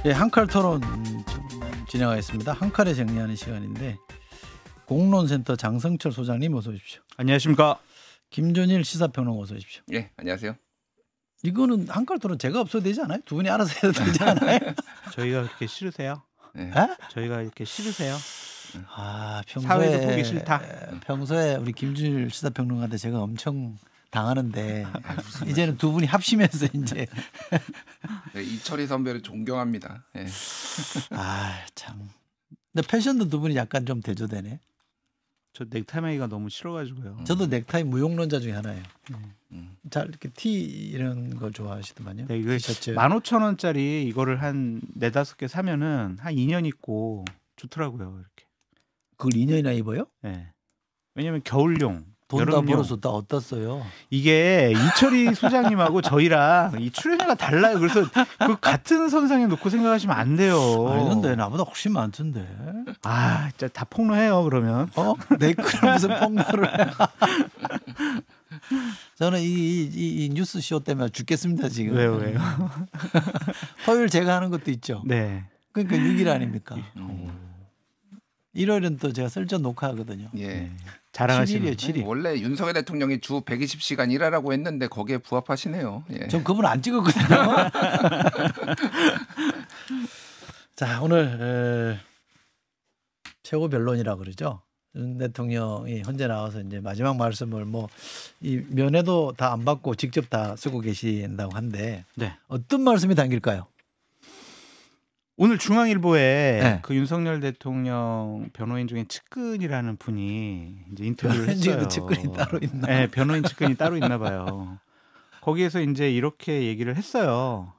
네, 한칼 토론 진행하겠습니다. 한 칼에 정리하는 시간인데 공론센터 장성철 소장님 어서 오십시오. 안녕하십니까. 김준일 시사평론가 어서 오십시오. 예, 안녕하세요. 이거는 한칼 토론 제가 없어도 되지 않아요? 두 분이 알아서 해도 되지 않아요? 저희가 그렇게 싫으세요? 네. 저희가 이렇게 싫으세요? 평소에 보기 싫다. 평소에 우리 김준일 시사평론가한테 제가 엄청 당하는데 이제는 두 분이 합심해서 이제 네, 이철희 선배를 존경합니다. 예. 참. 근데 패션도 두 분이 약간 좀 대조되네. 저 넥타이 매기가 너무 싫어가지고요. 저도 넥타이 무용론자 중에 하나예요. 잘 이렇게 티 이런 거 좋아하시더만요. 네, 이거 티셔츠. 15,000원짜리 이거를 한 4-5개 사면은 한 2년 입고 좋더라고요. 이렇게. 그걸 2년이나 입어요? 네. 왜냐면 겨울용. 돈 다 여름용. 벌어서 다 어디다 써요? 이게 이철희 소장님하고 저희랑 이 출연료가 달라요. 그래서 그 같은 선상에 놓고 생각하시면 안 돼요. 아닌데 나보다 훨씬 많던데. 진짜 다 폭로해요 그러면. 내 거를 무슨 폭로를 해. 저는 이 뉴스 쇼 때문에 죽겠습니다 지금. 왜요? 토요일 제가 하는 것도 있죠. 네. 그러니까 6일 아닙니까? 1월은 또 제가 설전 녹화하거든요. 예. 네. 자랑하시는 7일이에요, 7일. 원래 윤석열 대통령이 주 120시간 일하라고 했는데 거기에 부합하시네요. 예. 전 그분 안 찍었거든요. 자, 오늘 최고 변론이라 그러죠. 윤 대통령이 현재 나와서 이제 마지막 말씀을 이 면회도 다 안 받고 직접 다 쓰고 계신다고 한데 네. 어떤 말씀이 담길까요? 오늘 중앙일보에 네. 그 윤석열 대통령 변호인 중에 측근이라는 분이 이제 인터뷰를 했어요. 측근이 따로 있나? 네, 변호인 측근이 따로 있나 봐요. 거기에서 이제 이렇게 얘기를 했어요.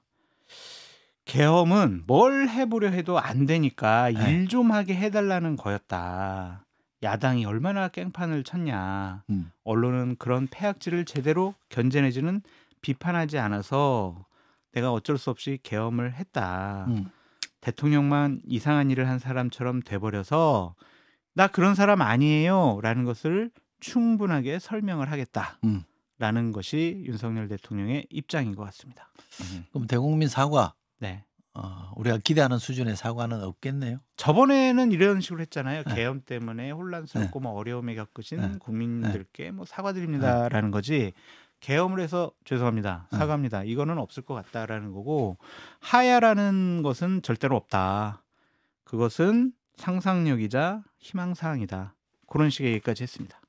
계엄은 뭘 해보려 해도 안 되니까 일 좀 하게 해달라는 거였다. 야당이 얼마나 깽판을 쳤냐. 언론은 그런 폐악질을 제대로 견제내지는 비판하지 않아서 내가 어쩔 수 없이 계엄을 했다. 대통령만 이상한 일을 한 사람처럼 돼버려서 나 그런 사람 아니에요 라는 것을 충분하게 설명을 하겠다 라는 것이 윤석열 대통령의 입장인 것 같습니다. 그럼 대국민 사과 네. 우리가 기대하는 수준의 사과는 없겠네요. 저번에는 이런 식으로 했잖아요. 계엄 때문에 혼란스럽고 어려움에 겪으신 국민들께 사과드립니다라는 거지. 계엄을 해서 죄송합니다. 사과합니다. 이거는 없을 것 같다라는 거고 하야라는 것은 절대로 없다. 그것은 상상력이자 희망사항이다. 그런 식의 얘기까지 했습니다.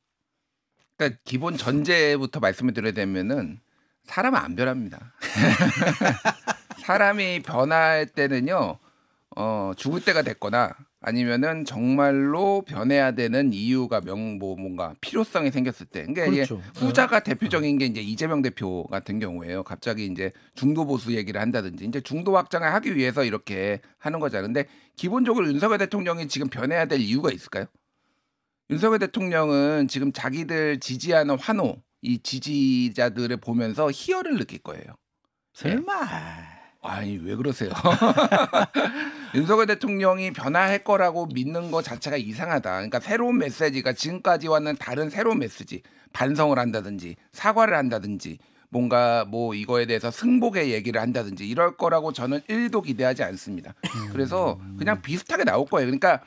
그러니까 기본 전제부터 말씀을 드려야 되면은 사람은 안 변합니다. 사람이 변할 때는요, 죽을 때가 됐거나 아니면은 정말로 변해야 되는 이유가 뭔가 필요성이 생겼을 때. 그러니까 그렇죠. 이게 후자가 대표적인 게 이제 이재명 대표 같은 경우에요. 갑자기 이제 중도 보수 얘기를 한다든지 이제 중도 확장을 하기 위해서 이렇게 하는 거잖아요. 근데 기본적으로 윤석열 대통령이 지금 변해야 될 이유가 있을까요? 윤석열 대통령은 지금 자기들 지지하는 환호, 이 지지자들을 보면서 희열을 느낄 거예요. 설마. 아니 왜 그러세요? 윤석열 대통령이 변화할 거라고 믿는 것 자체가 이상하다. 그러니까 새로운 메시지가 지금까지와는 다른 새로운 메시지, 반성을 한다든지 사과를 한다든지 뭔가 이거에 대해서 승복의 얘기를 한다든지 이럴 거라고 저는 1도 기대하지 않습니다. 그래서 그냥 비슷하게 나올 거예요. 그러니까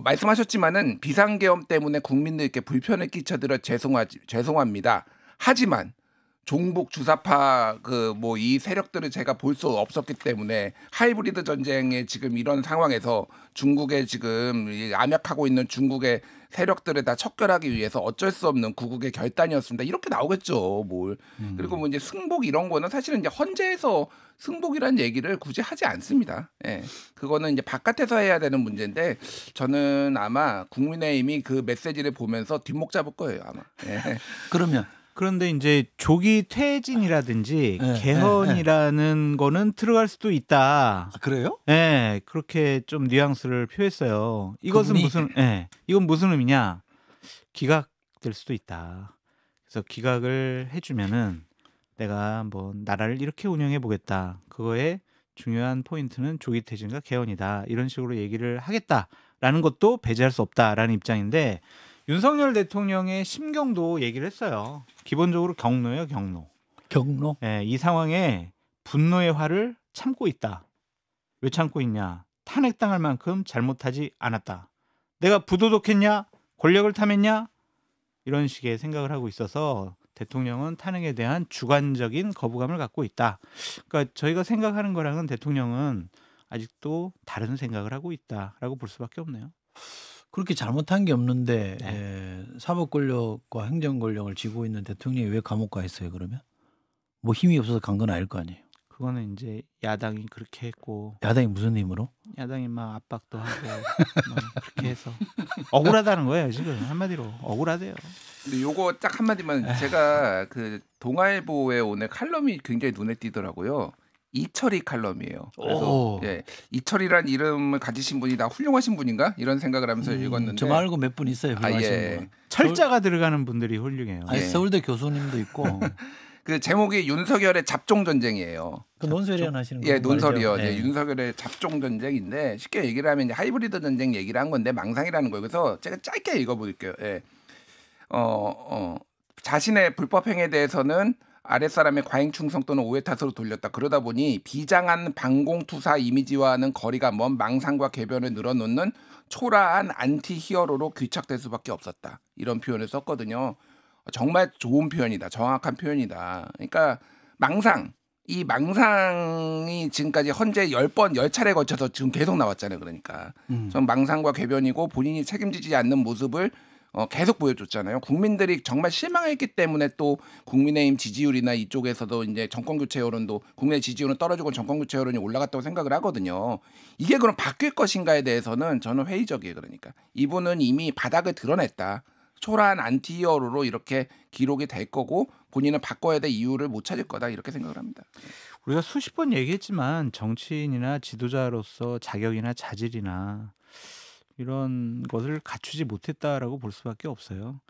말씀하셨지만은 비상계엄 때문에 국민들께 불편을 끼쳐드려 죄송합니다. 하지만 종북 주사파 이 세력들을 제가 볼 수 없었기 때문에 하이브리드 전쟁의 지금 이런 상황에서 중국에 지금 암약하고 있는 중국의 세력들을 다 척결하기 위해서 어쩔 수 없는 구국의 결단이었습니다. 이렇게 나오겠죠, 뭘. 그리고 이제 승복 이런 거는 사실은 이제 헌재에서 승복이라는 얘기를 굳이 하지 않습니다. 예. 그거는 이제 바깥에서 해야 되는 문제인데 저는 아마 국민의힘이 그 메시지를 보면서 뒷목 잡을 거예요, 아마. 예. 그런데 이제 조기 퇴진이라든지 개헌이라는 거는 들어갈 수도 있다. 그래요? 네, 그렇게 좀 뉘앙스를 표했어요. 이것은 이건 무슨 의미냐? 기각될 수도 있다. 그래서 기각을 해주면은 내가 나라를 이렇게 운영해 보겠다. 그거에 중요한 포인트는 조기 퇴진과 개헌이다. 이런 식으로 얘기를 하겠다라는 것도 배제할 수 없다라는 입장인데. 윤석열 대통령의 심경도 얘기를 했어요. 기본적으로 경노예요, 경노. 경로? 이 상황에 분노의 화를 참고 있다. 왜 참고 있냐? 탄핵당할 만큼 잘못하지 않았다. 내가 부도덕했냐? 권력을 탐했냐? 이런 식의 생각을 하고 있어서 대통령은 탄핵에 대한 주관적인 거부감을 갖고 있다. 그러니까 저희가 생각하는 거랑은 대통령은 아직도 다른 생각을 하고 있다라고 볼 수밖에 없네요. 그렇게 잘못한 게 없는데 네. 사법 권력과 행정 권력을 쥐고 있는 대통령이 왜 감옥 가 있어요? 그러면 뭐 힘이 없어서 간 건 아닐 거 아니에요. 그거는 이제 야당이 그렇게 했고 야당이 무슨 힘으로? 야당이 막 압박도 하고 막 그렇게 해서 억울하다는 거예요. 지금 한마디로 억울하대요. 근데 요거 딱 한마디만 제가 그 동아일보에 오늘 칼럼이 굉장히 눈에 띄더라고요. 이철이 칼럼이에요. 그래서 오. 예, 이철이란 이름을 가지신 분이 다 훌륭하신 분인가 이런 생각을 하면서 읽었는데 저 말고 몇 분 있어요. 훌륭하신 분. 철자가 들어가는 분들이 훌륭해요. 아니, 예. 서울대 교수님도 있고 그 제목이 윤석열의 잡종 전쟁이에요. 그 논설위원 하시는 거 예, 논설이요. 네. 네, 윤석열의 잡종 전쟁인데 쉽게 얘기를 하면 이제 하이브리드 전쟁 얘기를 한 건데 망상이라는 거예요. 그래서 제가 짧게 읽어볼게요. 예. 자신의 불법 행위에 대해서는 아랫사람의 과잉 충성 또는 오해 탓으로 돌렸다. 그러다 보니 비장한 반공투사 이미지와는 거리가 먼 망상과 궤변을 늘어놓는 초라한 안티 히어로로 귀착될 수밖에 없었다. 이런 표현을 썼거든요. 정말 좋은 표현이다. 정확한 표현이다. 그러니까 이 망상이 지금까지 헌재 10차례 거쳐서 지금 계속 나왔잖아요. 그러니까 전 망상과 궤변이고 본인이 책임지지 않는 모습을 계속 보여줬잖아요. 국민들이 정말 실망했기 때문에 또 국민의힘 지지율이나 이쪽에서도 이제 정권교체 여론도 국민의 지지율은 떨어지고 정권교체 여론이 올라갔다고 생각을 하거든요. 이게 그럼 바뀔 것인가에 대해서는 저는 회의적이에요. 그러니까 이분은 이미 바닥을 드러냈다. 초라한 안티히어로로 이렇게 기록이 될 거고 본인은 바꿔야 될 이유를 못 찾을 거다 이렇게 생각을 합니다. 우리가 수십 번 얘기했지만 정치인이나 지도자로서 자격이나 자질이나 이런 것을 갖추지 못했다라고 볼 수밖에 없어요.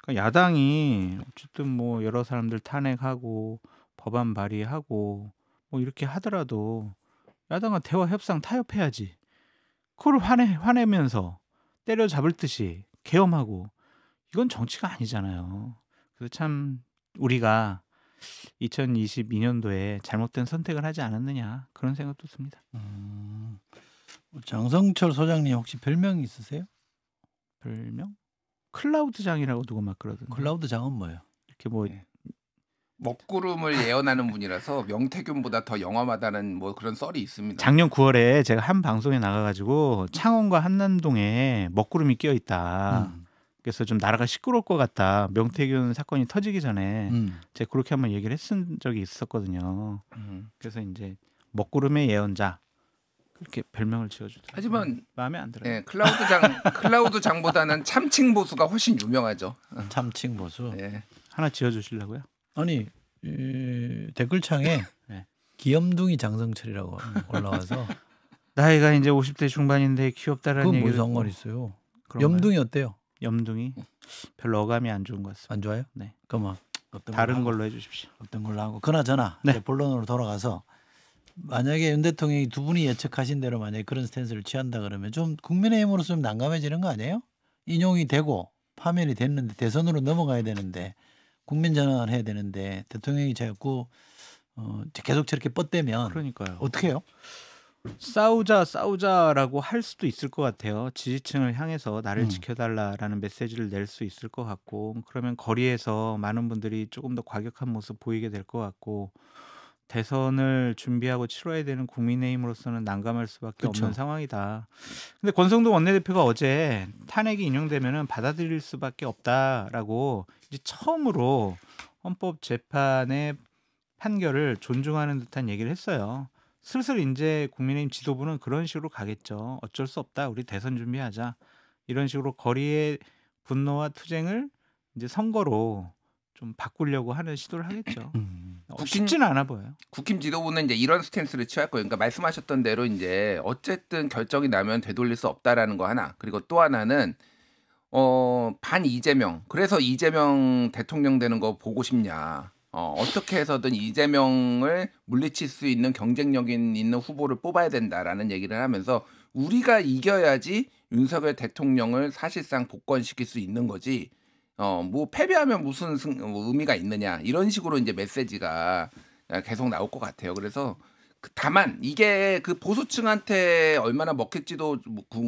그러니까 야당이 어쨌든 뭐 여러 사람들 탄핵하고 법안 발의하고 뭐 이렇게 하더라도 야당은 대화 협상 타협해야지. 그걸 화내면서 때려잡을 듯이 계엄하고 이건 정치가 아니잖아요. 그래서 참 우리가 2022년도에 잘못된 선택을 하지 않았느냐 그런 생각도 듭니다. 장성철 소장님 혹시 별명이 있으세요? 별명? 클라우드장이라고 누가 막 그러던데. 클라우드 장은 뭐예요? 이렇게 뭐 네. 먹구름을 예언하는 분이라서 명태균보다 더 영험하다는 뭐 그런 썰이 있습니다. 작년 9월에 제가 한 방송에 나가가지고 창원과 한남동에 먹구름이 끼어 있다. 그래서 좀 나라가 시끄러울 것 같다. 명태균 사건이 터지기 전에 제가 그렇게 한번 얘기를 했은 적이 있었거든요. 그래서 이제 먹구름의 예언자 그렇게 별명을 지어주더라고요. 하지만 마음에 안 들어요. 예, 클라우드장보다는 참칭보수가 훨씬 유명하죠. 참칭보수. 예. 하나 지어주시려고요? 아니 댓글창에 네. 귀염둥이 장성철이라고 올라와서 나이가 이제 50대 중반인데 귀엽다라는 그건 얘기를 무슨 상관 있어요? 그런가요? 염둥이 어때요? 염둥이 별로 어감이 안 좋은 것 같습니다. 안 좋아요? 네. 그만 어떤 다른 걸로 하고, 걸로 해주십시오. 어떤 걸로 하고 그나저나 네. 이제 본론으로 돌아가서 만약에 윤 대통령이 두 분이 예측하신 대로 만약에 그런 스탠스를 취한다 그러면 좀 국민의힘으로서 좀 난감해지는 거 아니에요? 인용이 되고 파면이 됐는데 대선으로 넘어가야 되는데 국민 전환을 해야 되는데 대통령이 자꾸 계속 저렇게 뻗대면 그러니까요. 어떻게 해요? 싸우자라고 할 수도 있을 것 같아요. 지지층을 향해서 나를 음. 지켜달라라는 메시지를 낼 수 있을 것 같고 그러면 거리에서 많은 분들이 조금 더 과격한 모습 보이게 될 것 같고 대선을 준비하고 치러야 되는 국민의힘으로서는 난감할 수밖에 그쵸. 없는 상황이다. 근데 권성동 원내대표가 어제 탄핵이 인용되면은 받아들일 수밖에 없다라고 이제 처음으로 헌법재판의 판결을 존중하는 듯한 얘기를 했어요. 슬슬 이제 국민의힘 지도부는 그런 식으로 가겠죠. 어쩔 수 없다. 우리 대선 준비하자. 이런 식으로 거리의 분노와 투쟁을 이제 선거로 좀 바꾸려고 하는 시도를 하겠죠. 쉽지는 않아 보여요. 국힘 지도부는 이제 이런 스탠스를 취할 거예요. 그러니까 말씀하셨던 대로 이제 어쨌든 결정이 나면 되돌릴 수 없다라는 거 하나. 그리고 또 하나는 반 이재명. 그래서 이재명 대통령 되는 거 보고 싶냐. 어떻게 해서든 이재명을 물리칠 수 있는 경쟁력 있는 후보를 뽑아야 된다라는 얘기를 하면서 우리가 이겨야지 윤석열 대통령을 사실상 복권시킬 수 있는 거지. 뭐 패배하면 무슨 의미가 있느냐 이런 식으로 이제 메시지가 계속 나올 것 같아요. 그래서 다만 이게 그 보수층한테 얼마나 먹힐지도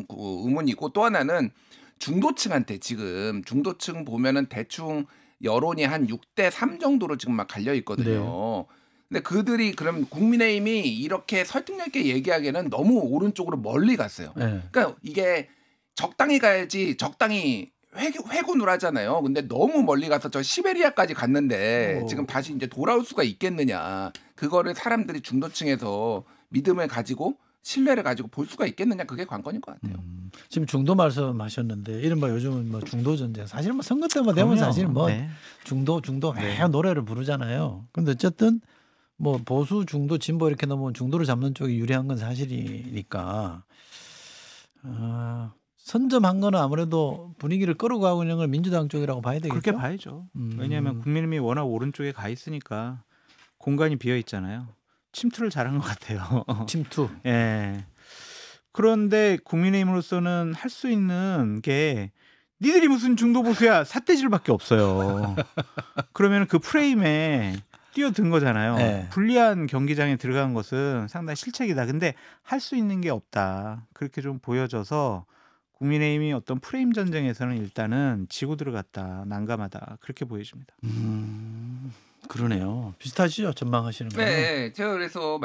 의문이고 또 하나는 중도층한테 지금 중도층 보면은 대충 여론이 한 6대3 정도로 지금 막 갈려 있거든요. 네. 근데 그들이 그럼 국민의힘이 이렇게 설득력 있게 얘기하기에는 너무 오른쪽으로 멀리 갔어요. 네. 그러니까 이게 적당히 가야지 적당히 회군을 하잖아요. 근데 너무 멀리 가서 저 시베리아까지 갔는데 지금 다시 이제 돌아올 수가 있겠느냐. 그거를 사람들이 중도층에서 믿음을 가지고 신뢰를 가지고 볼 수가 있겠느냐. 그게 관건인 것 같아요. 지금 중도 말씀하셨는데 이른바 요즘은 뭐 중도 전쟁 사실 뭐 선거 때만 되면 그럼요. 사실 뭐 네. 중도 매 노래를 부르잖아요. 근데 어쨌든 뭐 보수 중도 진보 이렇게 넘으면 중도를 잡는 쪽이 유리한 건 사실이니까 선점한 거는 아무래도 분위기를 끌고 가고 있는 걸 민주당 쪽이라고 봐야 되겠죠. 그렇게 봐야죠. 왜냐하면 국민의힘이 워낙 오른쪽에 가 있으니까 공간이 비어 있잖아요. 침투를 잘한 것 같아요. 침투. 예. 그런데 국민의힘으로서는 할 수 있는 게 니들이 무슨 중도 보수야 삿대질밖에 없어요. 그러면 그 프레임에 뛰어든 거잖아요. 네. 불리한 경기장에 들어간 것은 상당히 실책이다. 근데 할 수 있는 게 없다. 그렇게 좀 보여져서 국민의힘이 어떤 프레임 전쟁에서는 일단은 지고 들어갔다. 난감하다. 그렇게 보여집니다. 그러네요. 비슷하시죠? 전망하시는 거. 네, 제가 그래서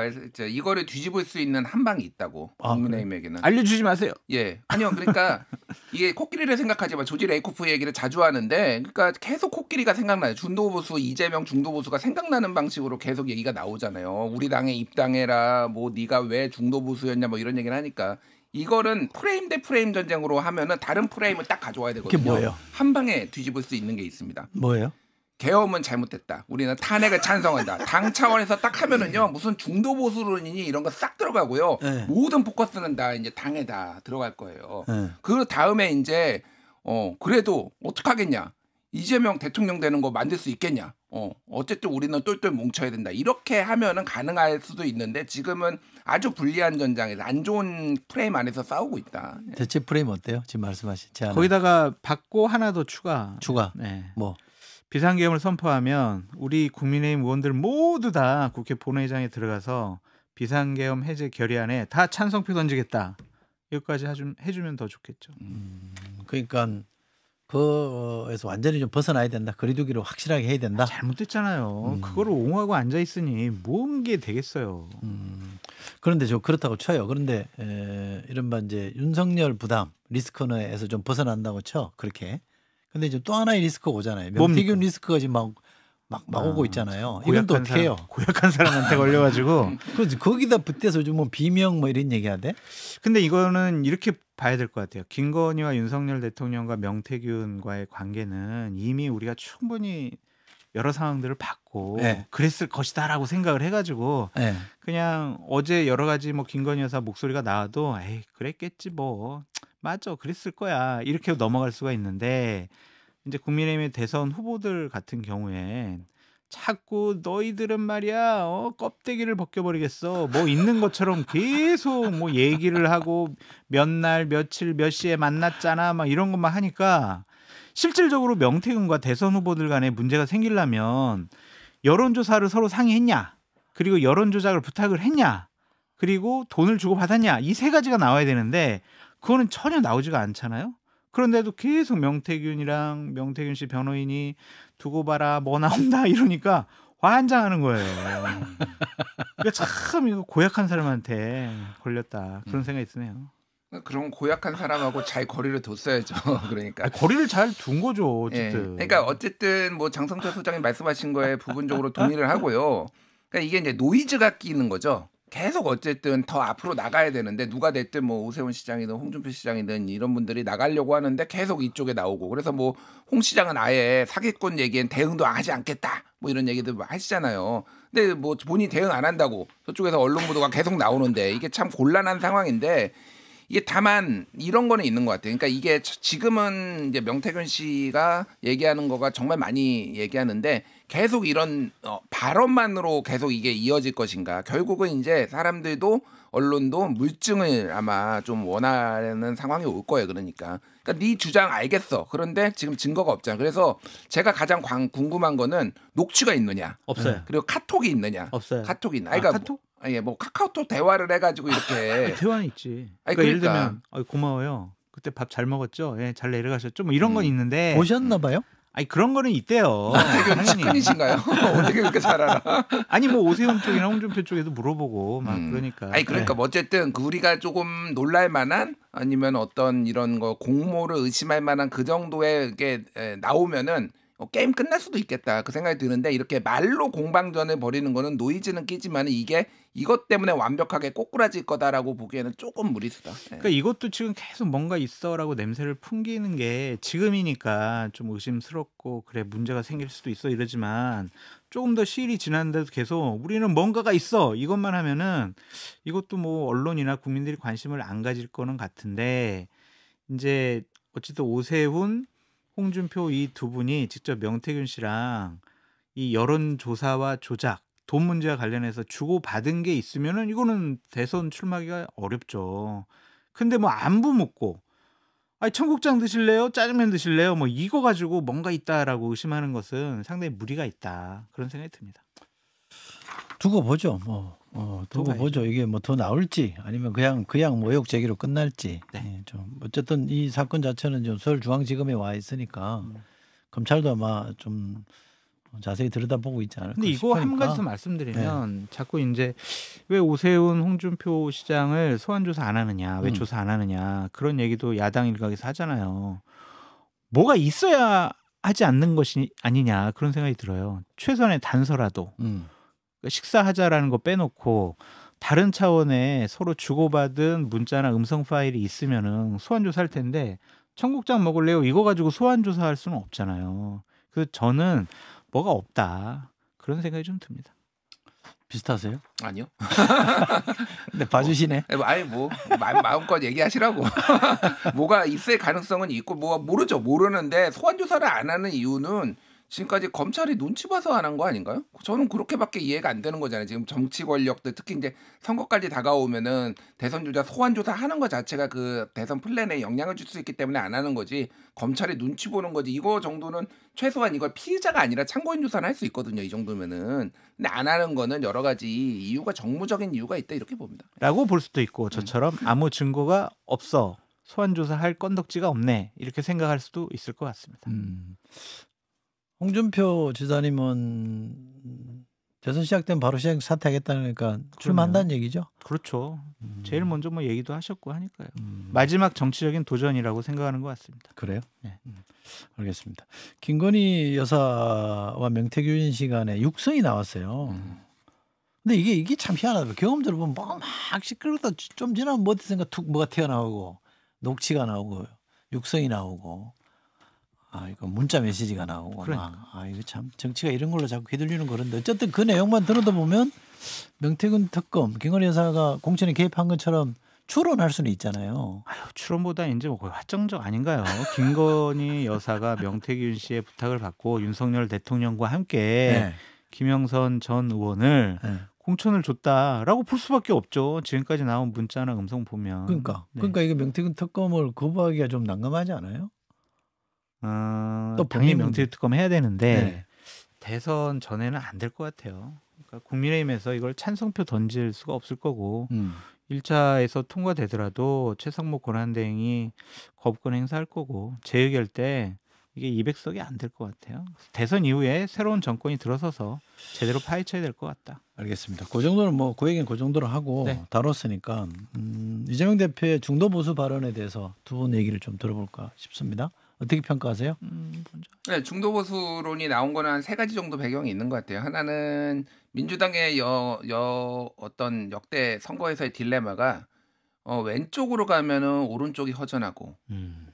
이거를 뒤집을 수 있는 한 방이 있다고 국민의힘에게는. 알려주지 마세요. 예, 아니요, 그러니까 이게 코끼리를 생각하지만 조지 레이코프 얘기를 자주 하는데, 그러니까 계속 코끼리가 생각나요. 중도보수 이재명 중도보수가 생각나는 방식으로 계속 얘기가 나오잖아요. 우리 당에 입당해라, 뭐 네가 왜 중도보수였냐, 뭐 이런 얘기를 하니까. 이거는 프레임 대 프레임 전쟁으로 하면은 다른 프레임을 딱 가져와야 되거든요. 그게 뭐예요? 한 방에 뒤집을 수 있는 게 있습니다. 뭐예요? 계엄은 잘못됐다. 우리는 탄핵을 찬성한다. 당 차원에서 딱 하면은요, 무슨 중도 보수론이니 이런 거 싹 들어가고요. 네. 모든 포커스는 다 이제 당에 다 들어갈 거예요. 네. 그 다음에 이제 그래도 어떡하겠냐? 이재명 대통령 되는 거 만들 수 있겠냐? 어쨌든 우리는 똘똘 뭉쳐야 된다. 이렇게 하면은 가능할 수도 있는데 지금은 아주 불리한 전장에서 안 좋은 프레임 안에서 싸우고 있다. 대체 프레임 어때요? 지금 말씀하신 제안. 거기다가 받고 하나 더 추가. 네. 뭐 비상계엄을 선포하면 우리 국민의힘 의원들 모두 다 국회 본회의장에 들어가서 비상계엄 해제 결의안에 다 찬성표 던지겠다. 여기까지 해주면 더 좋겠죠. 그러니까 그에서 완전히 좀 벗어나야 된다. 거리두기를 확실하게 해야 된다. 잘못됐잖아요. 그거를 옹호하고 앉아 있으니 뭔 게 되겠어요. 그런데 저 그렇다고 쳐요. 그런데 이른바 이제 윤석열 부담 리스크에서 좀 벗어난다고 쳐. 그렇게. 근데 이제 또 하나의 리스크가 오잖아요. 명태균 리스크가 지금 막 오고 있잖아요. 이건 또 어떻게 해요? 고약한 사람한테 걸려가지고. 그렇지. 거기다 빗대서 좀 뭐 비명 뭐 이런 얘기해야 돼? 근데 이거는 이렇게 봐야 될 것 같아요. 김건희와 윤석열 대통령과 명태균과의 관계는 이미 우리가 충분히 여러 상황들을 봤고 네. 그랬을 것이다라고 생각을 해가지고 네. 그냥 어제 여러 가지 뭐 김건희 여사 목소리가 나와도 에이 그랬겠지 뭐 맞아 그랬을 거야 이렇게 넘어갈 수가 있는데 이제 국민의힘의 대선 후보들 같은 경우엔 자꾸 너희들은 말이야 껍데기를 벗겨버리겠어 뭐 있는 것처럼 계속 뭐 얘기를 하고 몇 날 며칠 몇 시에 만났잖아 막 이런 것만 하니까 실질적으로 명태균과 대선 후보들 간에 문제가 생기려면 여론조사를 서로 상의했냐 그리고 여론조작을 부탁을 했냐 그리고 돈을 주고 받았냐 이 세 가지가 나와야 되는데 그거는 전혀 나오지가 않잖아요. 그런데도 계속 명태균이랑 명태균 씨 변호인이 두고 봐라 뭐 나온다 이러니까 환장하는 거예요. 그러니까 참 이거 고약한 사람한테 걸렸다 그런 생각이 드네요. 그런 고약한 사람하고 잘 거리를 뒀어야죠. 그러니까 거리를 잘 둔 거죠. 어쨌든. 예. 그러니까 어쨌든 뭐 장성철 소장님 말씀하신 거에 부분적으로 동의를 하고요. 그러니까 이게 이제 노이즈가 끼는 거죠. 계속 어쨌든 더 앞으로 나가야 되는데 누가 됐든 뭐 오세훈 시장이든 홍준표 시장이든 이런 분들이 나가려고 하는데 계속 이쪽에 나오고 그래서 뭐 홍 시장은 아예 사기꾼 얘기엔 대응도 하지 않겠다 뭐 이런 얘기들 하시잖아요. 근데 뭐 본인이 대응 안 한다고 저쪽에서 언론 보도가 계속 나오는데 이게 참 곤란한 상황인데 이게 다만 이런 거는 있는 것 같아요. 그러니까 이게 지금은 이제 명태균 씨가 얘기하는 거가 정말 많이 얘기하는데 계속 이런 발언만으로 계속 이게 이어질 것인가. 결국은 이제 사람들도 언론도 물증을 아마 좀 원하는 상황이 올 거예요. 그러니까 네 주장 알겠어. 그런데 지금 증거가 없잖아. 그래서 제가 가장 궁금한 거는 녹취가 있느냐. 없어요. 그리고 카톡이 있느냐. 없어요. 카톡이 있나. 그러니까 카톡? 뭐 카카오톡 대화를 해가지고 이렇게 대화는 있지. 아니, 그러니까 예를 그러니까. 들면 고마워요. 그때 밥 잘 먹었죠? 예, 잘 내려가셨죠? 뭐 이런 건 있는데 보셨나 봐요? 아니 그런 거는 있대요. 되게 당연히. 측근이신가요? 어떻게 그렇게 잘 알아? 아니 뭐 오세훈 쪽이나 홍준표 쪽에도 물어보고 막 그러니까. 아니 그러니까 뭐 어쨌든 그 우리가 조금 놀랄 만한 아니면 어떤 이런 거 공모를 의심할 만한 그 정도의 게 나오면은 게임 끝날 수도 있겠다 그 생각이 드는데 이렇게 말로 공방전을 벌이는 거는 노이즈는 끼지만 이게 이것 때문에 완벽하게 꼬꾸라질 거다라고 보기에는 조금 무리수다. 그러니까 이것도 지금 계속 뭔가 있어라고 냄새를 풍기는 게 지금이니까 좀 의심스럽고 그래 문제가 생길 수도 있어 이러지만 조금 더 시일이 지났는데도 계속 우리는 뭔가가 있어 이것만 하면은 이것도 뭐 언론이나 국민들이 관심을 안 가질 거는 같은데 이제 어쨌든 오세훈 홍준표 이 두 분이 직접 명태균 씨랑 이 여론조사와 조작, 돈 문제와 관련해서 주고받은 게 있으면은 이거는 대선 출마하기가 어렵죠. 근데 뭐 안부 묻고, 아니 청국장 드실래요? 짜장면 드실래요? 뭐 이거 가지고 뭔가 있다라고 의심하는 것은 상당히 무리가 있다 그런 생각이 듭니다. 두고 보죠. 두고 보죠. 이게 뭐 더 나올지 아니면 그냥 뭐 의혹 제기로 끝날지. 네. 예, 좀 어쨌든 이 사건 자체는 좀 서울중앙지검에 와 있으니까 검찰도 아마 좀 자세히 들여다보고 있지 않을까 근데 이거 한 싶으니까. 가지 더 말씀드리면 자꾸 이제 왜 오세훈 홍준표 시장을 소환 조사 안 하느냐, 왜 조사 안 하느냐 그런 얘기도 야당 일각에서 하잖아요. 뭐가 있어야 하지 않는 것이 아니냐 그런 생각이 들어요. 최소한의 단서라도. 식사하자라는 거 빼놓고 다른 차원의 서로 주고받은 문자나 음성 파일이 있으면은 소환 조사할 텐데 청국장 먹을래요? 이거 가지고 소환 조사할 수는 없잖아요. 그래서 저는 뭐가 없다 그런 생각이 좀 듭니다. 비슷하세요? 아니요. 근데 봐주시네. 아니 뭐 마음껏 얘기하시라고. 뭐가 있을 가능성은 있고 뭐 모르죠. 모르는데 소환 조사를 안 하는 이유는 지금까지 검찰이 눈치 봐서 안 한 거 아닌가요? 저는 그렇게밖에 이해가 안 되는 거잖아요. 지금 정치 권력들 특히 이제 선거까지 다가오면은 대선 주자 소환 조사 하는 거 자체가 그 대선 플랜에 영향을 줄 수 있기 때문에 안 하는 거지. 검찰이 눈치 보는 거지. 이거 정도는 최소한 이걸 피의자가 아니라 참고인 조사는 할 수 있거든요. 이 정도면은. 근데 안 하는 거는 여러 가지 이유가 정무적인 이유가 있다 이렇게 봅니다. 라고 볼 수도 있고 저처럼 아무 증거가 없어. 소환 조사할 건덕지가 없네. 이렇게 생각할 수도 있을 것 같습니다. 홍준표 지사님은 대선 시작되면 바로 사퇴하겠다니까 출마한다는 얘기죠. 그렇죠. 제일 먼저 뭐 얘기도 하셨고 하니까요. 마지막 정치적인 도전이라고 생각하는 것 같습니다. 그래요? 네. 알겠습니다. 김건희 여사와 명태균 시간에 육성이 나왔어요. 근데 이게 참 희한하다. 경험 들어보면 막 시끄럽다 좀 지나면 뭐 어디선가 툭 뭐가 튀어나오고 녹취가 나오고 육성이 나오고 이거 문자 메시지가 나오고 이거 참 정치가 이런 걸로 자꾸 휘둘리는 거는데 어쨌든 그 내용만 들어다 보면 명태균 특검 김건희 여사가 공천에 개입한 것처럼 추론할 수는 있잖아요. 추론보다 이제 뭐 거의 확정적 아닌가요? 김건희 여사가 명태균 씨의 부탁을 받고 윤석열 대통령과 함께 김영선 전 의원을 공천을 줬다라고 볼 수밖에 없죠. 지금까지 나온 문자나 음성 보면. 그러니까 이게 명태균 특검을 거부하기가 좀 난감하지 않아요? 또 당연히 명태균 특검 해야 되는데 대선 전에는 안 될 것 같아요. 그러니까 국민의힘에서 이걸 찬성표 던질 수가 없을 거고 1차에서 통과되더라도 최상목 권한대행이 거부권 행사할 거고 재의결 때 이게 200석이 안 될 것 같아요. 대선 이후에 새로운 정권이 들어서서 제대로 파헤쳐야 될 것 같다. 알겠습니다. 그 정도는 뭐 그 얘기는 그 정도로 하고 다뤘으니까 이재명 대표의 중도 보수 발언에 대해서 두 분 얘기를 좀 들어볼까 싶습니다. 어떻게 평가하세요? 네, 중도 보수론이 나온 거는 한 세 가지 정도 배경이 있는 것 같아요. 하나는 민주당의 어떤 역대 선거에서의 딜레마가 왼쪽으로 가면은 오른쪽이 허전하고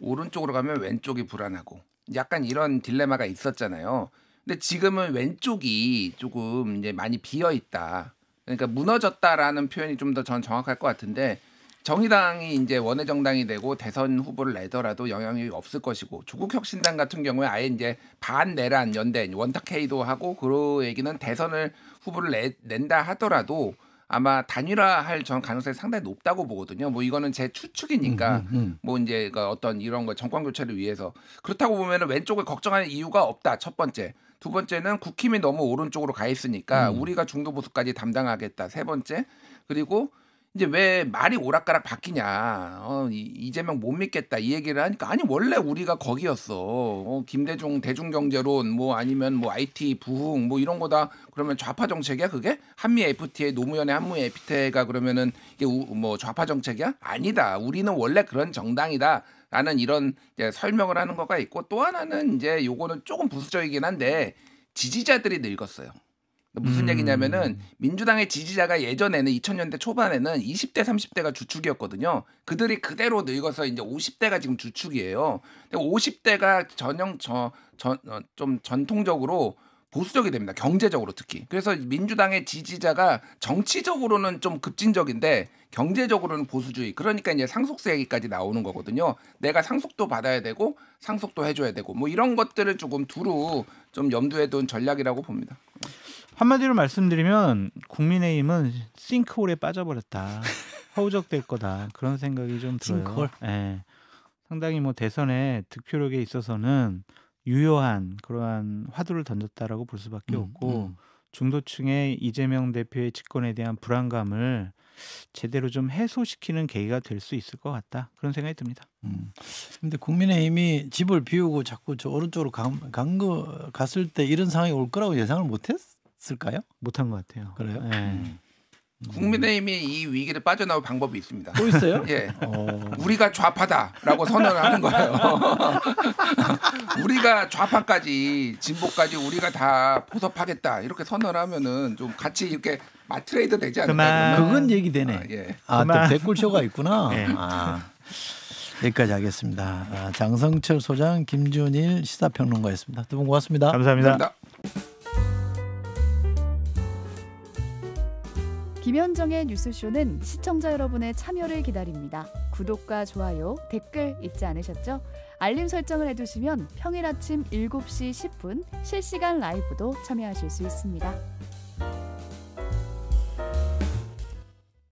오른쪽으로 가면 왼쪽이 불안하고 약간 이런 딜레마가 있었잖아요. 근데 지금은 왼쪽이 조금 이제 많이 비어 있다. 그러니까 무너졌다라는 표현이 좀 더 전 정확할 것 같은데 정의당이 이제 원외 정당이 되고 대선 후보를 내더라도 영향이 없을 것이고 조국혁신당 같은 경우에 아예 이제 반내란 연대 원탁회의도 하고 그 얘기는 대선을 후보를 낸다 하더라도 아마 단일화할 전 가능성이 상당히 높다고 보거든요. 뭐 이거는 제 추측이니까 뭐 이제 그 어떤 이런 거 정권 교체를 위해서 그렇다고 보면은 왼쪽을 걱정하는 이유가 없다. 첫 번째. 두 번째는 국힘이 너무 오른쪽으로 가 있으니까 우리가 중도 보수까지 담당하겠다. 세 번째. 그리고 이제 왜 말이 오락가락 바뀌냐. 이재명 못 믿겠다. 이 얘기를 하니까 아니 원래 우리가 거기였어. 김대중 대중경제론 뭐 아니면 뭐 IT 부흥 뭐 이런 거다. 그러면 좌파 정책이야 그게? 한미 FTA 노무현의 한미 FTA가 그러면은 이게 뭐 좌파 정책이야? 아니다. 우리는 원래 그런 정당이다. 라는 이런 이제 설명을 하는 거가 있고 또 하나는 이제 요거는 조금 부수적이긴 한데 지지자들이 늙었어요. 무슨 얘기냐면은 민주당의 지지자가 예전에는 2000년대 초반에는 20대 30대가 주축이었거든요. 그들이 그대로 늙어서 이제 50대가 지금 주축이에요. 근데 50대가 좀 전통적으로 보수적이 됩니다. 경제적으로 특히. 그래서 민주당의 지지자가 정치적으로는 좀 급진적인데 경제적으로는 보수주의. 그러니까 이제 상속세 얘기까지 나오는 거거든요. 내가 상속도 받아야 되고 상속도 해줘야 되고 뭐 이런 것들을 조금 두루 좀 염두에 둔 전략이라고 봅니다. 한마디로 말씀드리면 국민의힘은 싱크홀에 빠져버렸다. 허우적될 거다. 그런 생각이 좀 들어요. 싱크홀? 네. 상당히 뭐 대선의 득표력에 있어서는 유효한 그러한 화두를 던졌다라고 볼 수밖에 없고 중도층의 이재명 대표의 집권에 대한 불안감을 제대로 좀 해소시키는 계기가 될 수 있을 것 같다. 그런 생각이 듭니다. 근데 국민의힘이 집을 비우고 자꾸 저 오른쪽으로 갔을 때 이런 상황이 올 거라고 예상을 못했을까요? 못한 것 같아요. 그래요? 네. 국민의힘이 이 위기를 빠져나올 방법이 있습니다. 또 있어요? 예, 우리가 좌파다라고 선언을 하는 거예요. 우리가 좌파까지 진보까지 우리가 다 포섭하겠다 이렇게 선언하면은 좀 같이 이렇게 맞트레이드 되지 않을까? 그건 얘기되네. 예. 또 댓글쇼가 있구나. 네. 여기까지 하겠습니다. 장성철 소장, 김준일 시사평론가였습니다. 두 분 고맙습니다. 감사합니다. 김현정의 뉴스쇼는 시청자 여러분의 참여를 기다립니다. 구독과 좋아요, 댓글 잊지 않으셨죠? 알림 설정을 해두시면 평일 아침 7시 10분 실시간 라이브도 참여하실 수 있습니다.